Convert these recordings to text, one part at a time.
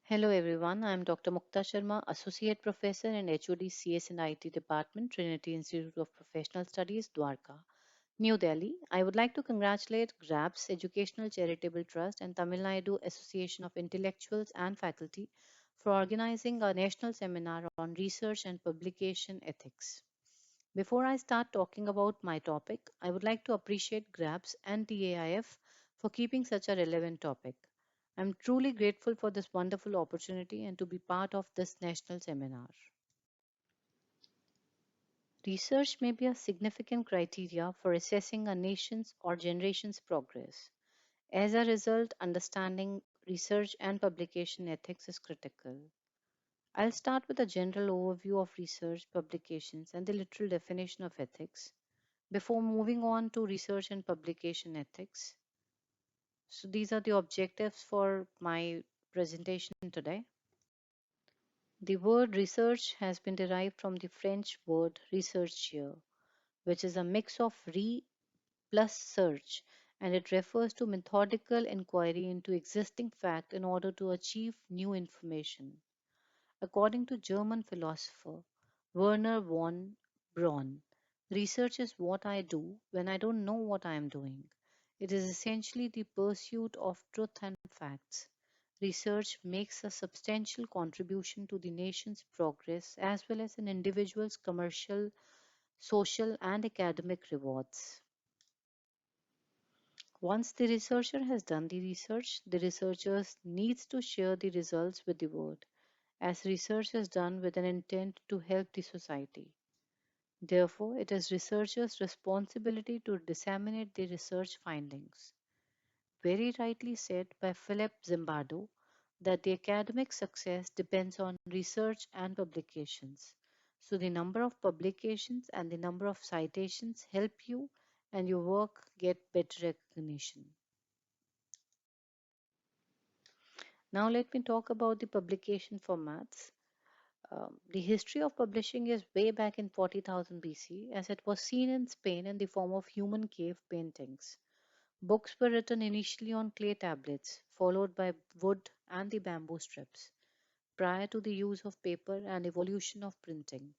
Hello everyone, I am Dr. Mukta Sharma, Associate Professor and HOD CS and IT Department, Trinity Institute of Professional Studies, Dwaraka, New Delhi. I would like to congratulate GRAPS Educational Charitable Trust and Tamil Nadu Association of Intellectuals and Faculty for organizing a national seminar on research and publication ethics. Before I start talking about my topic, I would like to appreciate GRAPS and TAIF for keeping such a relevant topic. I'm truly grateful for this wonderful opportunity and to be part of this national seminar. Research may be a significant criteria for assessing a nation's or generation's progress. As a result, understanding research and publication ethics is critical. I'll start with a general overview of research, publications, and the literal definition of ethics before moving on to research and publication ethics. So, these are the objectives for my presentation today. The word research has been derived from the French word recherche, which is a mix of re plus search, and it refers to methodical inquiry into existing fact in order to achieve new information. According to German philosopher Werner von Braun, research is what I do when I don't know what I am doing. It is essentially the pursuit of truth and facts. Research makes a substantial contribution to the nation's progress as well as an individual's commercial, social, and academic rewards. Once the researcher has done the research, the researcher needs to share the results with the world, as research is done with an intent to help the society. Therefore, it is researchers' responsibility to disseminate the research findings. Very rightly said by Philip Zimbardo that the academic success depends on research and publications. So, the number of publications and the number of citations help you and your work get better recognition. Now, let me talk about the publication formats. The history of publishing is way back in 40,000 BC, as it was seen in Spain in the form of human cave paintings. Books were written initially on clay tablets, followed by wood and the bamboo strips, prior to the use of paper and evolution of printing.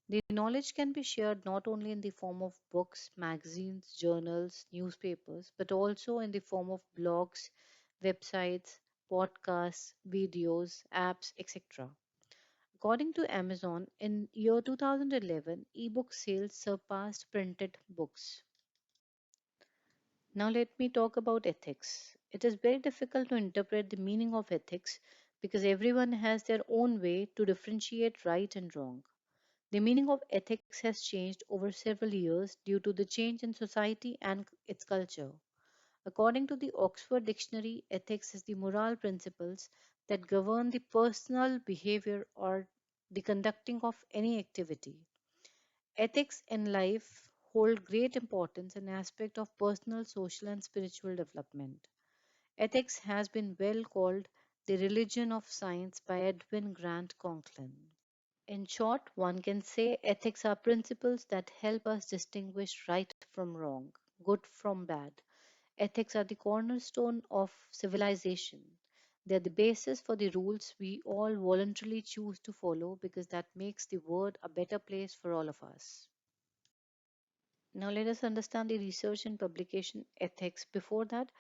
The knowledge can be shared not only in the form of books, magazines, journals, newspapers, but also in the form of blogs, websites, podcasts, videos, apps, etc. According to Amazon, in year 2011, ebook sales surpassed printed books. Now let me talk about ethics. It is very difficult to interpret the meaning of ethics because everyone has their own way to differentiate right and wrong. The meaning of ethics has changed over several years due to the change in society and its culture. According to the Oxford Dictionary, ethics is the moral principles that govern the personal behavior or the conducting of any activity. Ethics in life hold great importance and aspect of personal, social, and spiritual development. Ethics has been well called the religion of science by Edwin Grant Conklin. In short, one can say ethics are principles that help us distinguish right from wrong, good from bad. Ethics are the cornerstone of civilization. They are the basis for the rules we all voluntarily choose to follow because that makes the world a better place for all of us. Now, let us understand the research and publication ethics. Before that,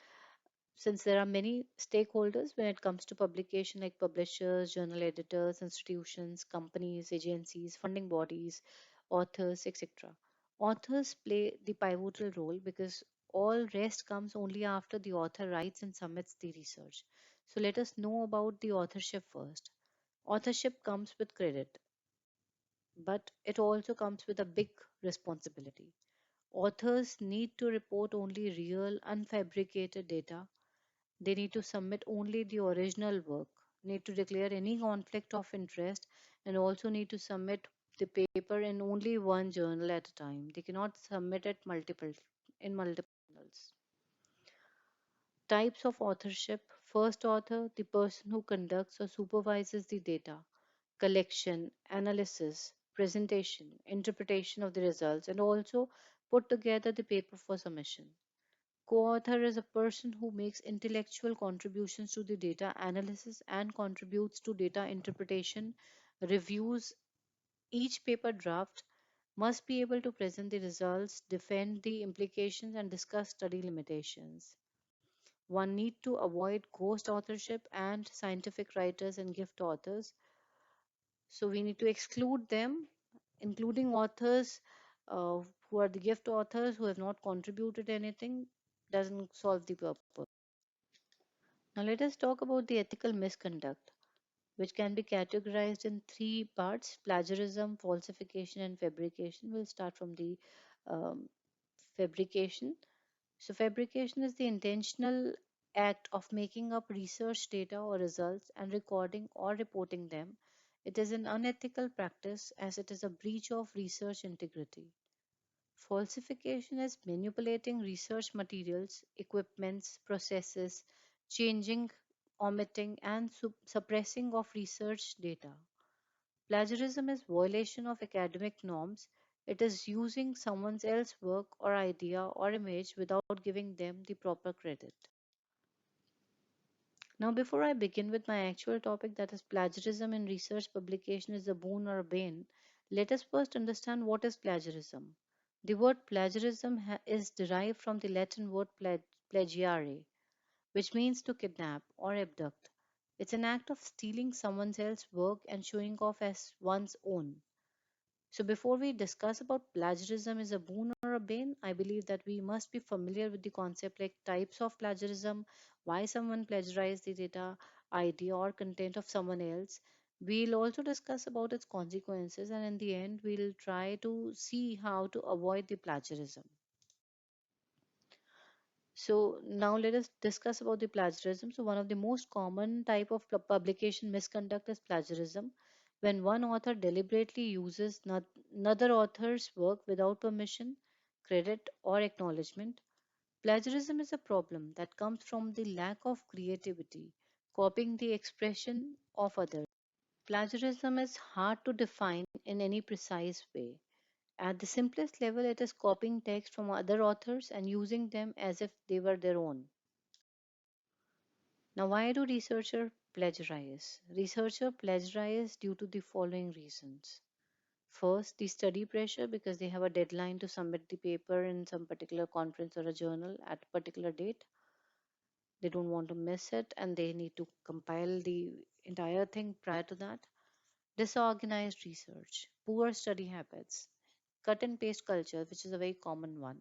since there are many stakeholders when it comes to publication, like publishers, journal editors, institutions, companies, agencies, funding bodies, authors, etc. Authors play the pivotal role because all rest comes only after the author writes and submits the research. So let us know about the authorship first. Authorship comes with credit, but it also comes with a big responsibility. Authors need to report only real, unfabricated data. They need to submit only the original work, need to declare any conflict of interest, and also need to submit the paper in only one journal at a time. They cannot submit it multiple journals. Types of authorship. First author, the person who conducts or supervises the data, collection, analysis, presentation, interpretation of the results, and also put together the paper for submission. Co-author is a person who makes intellectual contributions to the data analysis and contributes to data interpretation, reviews each paper draft, must be able to present the results, defend the implications, and discuss study limitations. One need to avoid ghost authorship and scientific writers and gift authors. So we need to exclude them, including authors who are the gift authors who have not contributed anything, doesn't solve the purpose. Now let us talk about the ethical misconduct, which can be categorized in three parts: plagiarism, falsification, and fabrication. We'll start from the um, fabrication. So, fabrication is the intentional act of making up research data or results and recording or reporting them. It is an unethical practice as it is a breach of research integrity. Falsification is manipulating research materials, equipments, processes, changing, omitting, and suppressing of research data. Plagiarism is violation of academic norms. It is using someone else's work or idea or image without giving them the proper credit. Now, before I begin with my actual topic, that is plagiarism in research publication is a boon or a bane, let us first understand what is plagiarism. The word plagiarism is derived from the Latin word plagiare, which means to kidnap or abduct. It's an act of stealing someone else's work and showing off as one's own. So before we discuss about plagiarism is a boon or a bane, I believe that we must be familiar with the concept like types of plagiarism, why someone plagiarized the data, idea or content of someone else. We'll also discuss about its consequences and in the end we'll try to see how to avoid the plagiarism. So now let us discuss about the plagiarism. So one of the most common type of publication misconduct is plagiarism, when one author deliberately uses another author's work without permission, credit, or acknowledgement. Plagiarism is a problem that comes from the lack of creativity, copying the expression of others. Plagiarism is hard to define in any precise way. At the simplest level, it is copying text from other authors and using them as if they were their own. Now, why do researchers plagiarize? Researchers plagiarize due to the following reasons. First, the study pressure because they have a deadline to submit the paper in some particular conference or a journal at a particular date. They don't want to miss it and they need to compile the entire thing prior to that. Disorganized research, poor study habits, cut and paste culture, which is a very common one.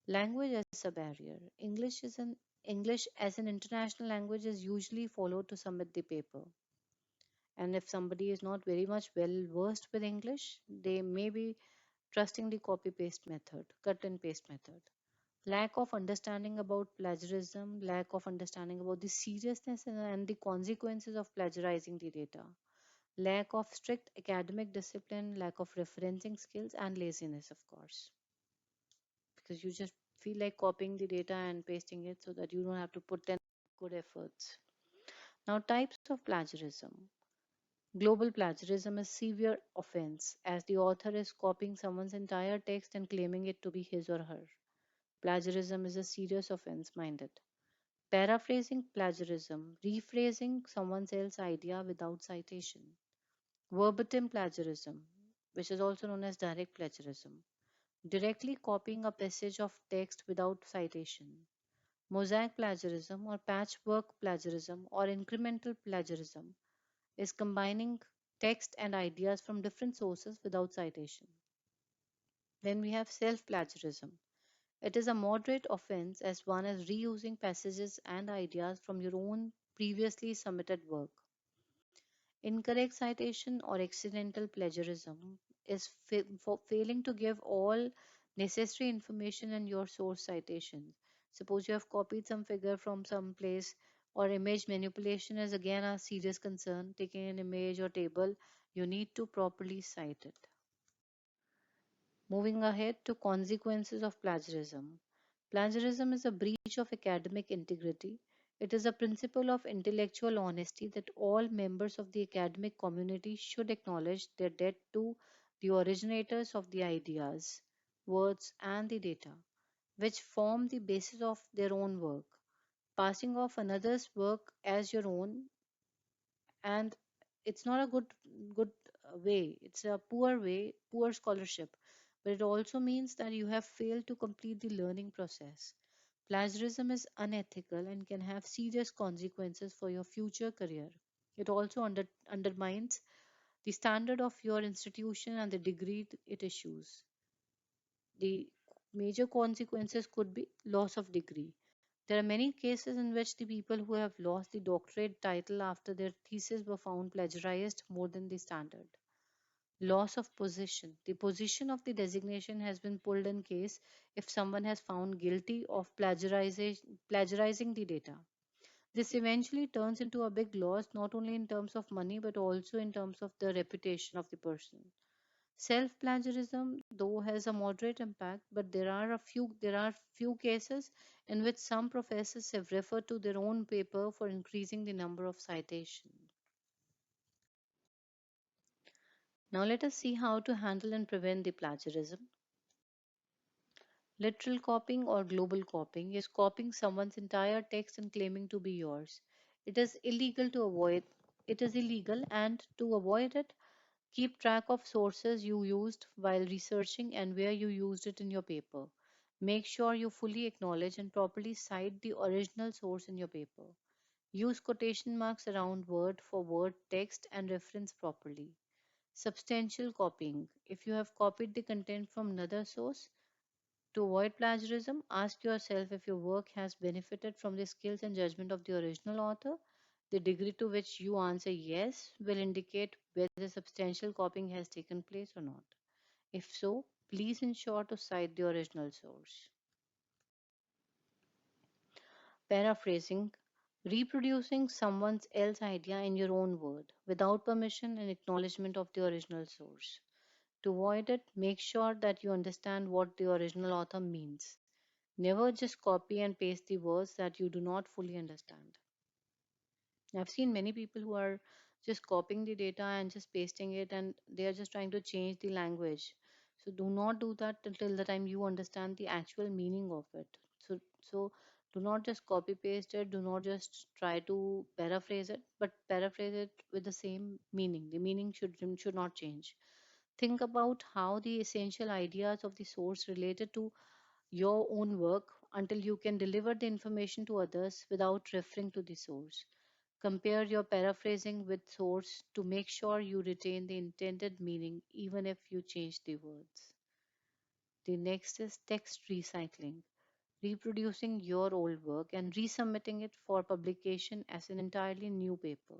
Language as a barrier. English as an international language is usually followed to submit the paper. And if somebody is not very much well versed with English, they may be trusting the copy paste method, cut and paste method. Lack of understanding about plagiarism, lack of understanding about the seriousness and the consequences of plagiarizing the data, lack of strict academic discipline, lack of referencing skills, and laziness, of course, because you just feel like copying the data and pasting it so that you don't have to put in good efforts. Now, types of plagiarism. Global plagiarism is severe offense as the author is copying someone's entire text and claiming it to be his or her. Plagiarism is a serious offense, mind it. Paraphrasing plagiarism, rephrasing someone else's idea without citation. Verbatim plagiarism, which is also known as direct plagiarism, directly copying a passage of text without citation. Mosaic plagiarism or patchwork plagiarism or incremental plagiarism is combining text and ideas from different sources without citation. Then we have self plagiarism. It is a moderate offense as one is reusing passages and ideas from your own previously submitted work. Incorrect citation or accidental plagiarism is for failing to give all necessary information in your source citation. Suppose you have copied some figure from some place, or image manipulation is again a serious concern. Taking an image or table, you need to properly cite it. Moving ahead to consequences of plagiarism. Plagiarism is a breach of academic integrity. It is a principle of intellectual honesty that all members of the academic community should acknowledge their debt to the originators of the ideas, words, and the data. which form the basis of their own work. Passing off another's work as your own, and it's not a good way. It's a poor way, poor scholarship, but it also means that you have failed to complete the learning process. Plagiarism is unethical and can have serious consequences for your future career. It also undermines the standard of your institution and the degree it issues. The major consequences could be loss of degree. There are many cases in which the people who have lost the doctorate title after their thesis were found plagiarized more than the standard. Loss of position. The position of the designation has been pulled in case if someone has found guilty of plagiarizing the data. This eventually turns into a big loss not only in terms of money but also in terms of the reputation of the person. Self plagiarism, though, has a moderate impact, but there are few cases in which some professors have referred to their own paper for increasing the number of citations. Now let us see how to handle and prevent the plagiarism. Literal copying or global copying is copying someone's entire text and claiming to be yours. It is illegal to avoid it is illegal, and to avoid it, keep track of sources you used while researching and where you used it in your paper. Make sure you fully acknowledge and properly cite the original source in your paper. Use quotation marks around word for word text and reference properly. Substantial copying. If you have copied the content from another source, to avoid plagiarism, ask yourself if your work has benefited from the skills and judgment of the original author. The degree to which you answer yes will indicate whether substantial copying has taken place or not. If so, please ensure to cite the original source. Paraphrasing, reproducing someone else's idea in your own word without permission and acknowledgement of the original source. To avoid it, make sure that you understand what the original author means. Never just copy and paste the words that you do not fully understand. I've seen many people who are just copying the data and just pasting it, and they are just trying to change the language. So do not do that until the time you understand the actual meaning of it. So do not just copy paste it, do not just try to paraphrase it, but paraphrase it with the same meaning. The meaning should not change. Think about how the essential ideas of the source related to your own work until you can deliver the information to others without referring to the source. Compare your paraphrasing with source to make sure you retain the intended meaning even if you change the words. The next is text recycling, reproducing your old work and resubmitting it for publication as an entirely new paper.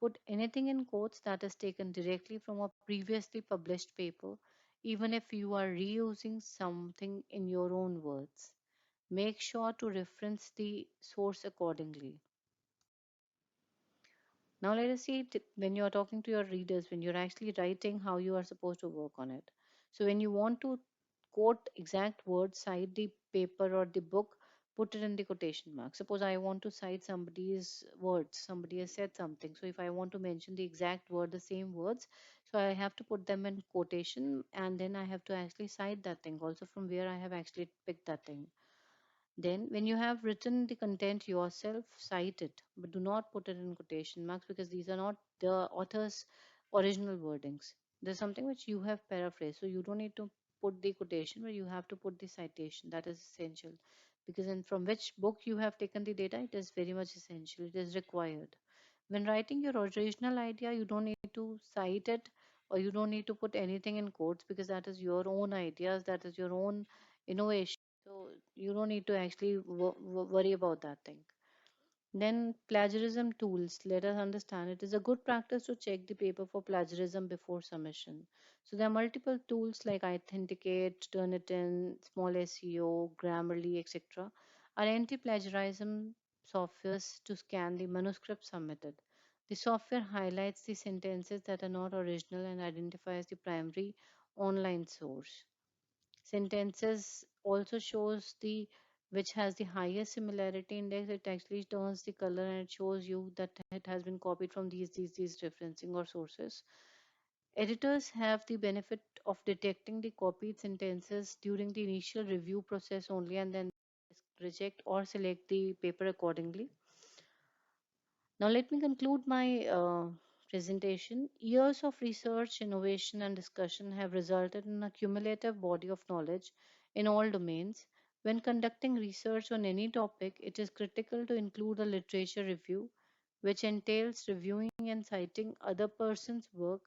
Put anything in quotes that is taken directly from a previously published paper, even if you are reusing something in your own words. Make sure to reference the source accordingly. Now, let us see when you're talking to your readers, when you're actually writing, how you are supposed to work on it. So, when you want to quote exact words, cite the paper or the book, put it in the quotation mark. Suppose I want to cite somebody's words, somebody has said something. So, if I want to mention the exact word, the same words, so I have to put them in quotation and then I have to actually cite that thing also from where I have actually picked that thing. Then, when you have written the content yourself, cite it, but do not put it in quotation marks because these are not the author's original wordings. There's something which you have paraphrased, so you don't need to put the quotation, but you have to put the citation. That is essential because in from which book you have taken the data, it is very much essential. It is required. When writing your original idea, you don't need to cite it or you don't need to put anything in quotes because that is your own ideas, that is your own innovation. So you don't need to actually worry about that thing. Then plagiarism tools. Let us understand it is a good practice to check the paper for plagiarism before submission. So there are multiple tools like Authenticate, Turnitin, Small SEO, Grammarly, etc. are anti-plagiarism softwares to scan the manuscript submitted. The software highlights the sentences that are not original and identifies the primary online source. Sentences also shows the which has the highest similarity index. It actually turns the color and it shows you that it has been copied from these referencing or sources. Editors have the benefit of detecting the copied sentences during the initial review process only and then reject or select the paper accordingly. Now, let me conclude my presentation. Years of research, innovation, and discussion have resulted in a cumulative body of knowledge in all domains. When conducting research on any topic, it is critical to include a literature review, which entails reviewing and citing other persons' work,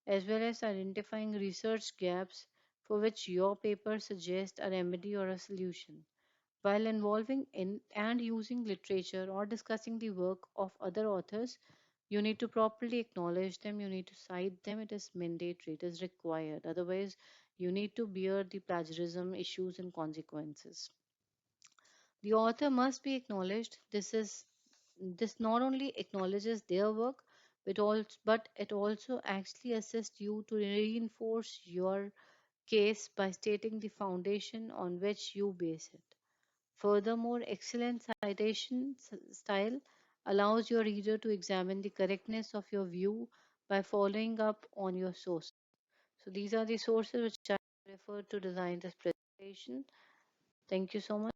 as well as identifying research gaps for which your paper suggests a remedy or a solution. While involving in and using literature or discussing the work of other authors, you need to properly acknowledge them, you need to cite them, it is mandatory, it is required. Otherwise, you need to bear the plagiarism issues and consequences. The author must be acknowledged. This not only acknowledges their work, but it also actually assists you to reinforce your case by stating the foundation on which you base it. Furthermore, excellent citation style allows your reader to examine the correctness of your view by following up on your source. So these are the sources which I refer to design this presentation. Thank you so much.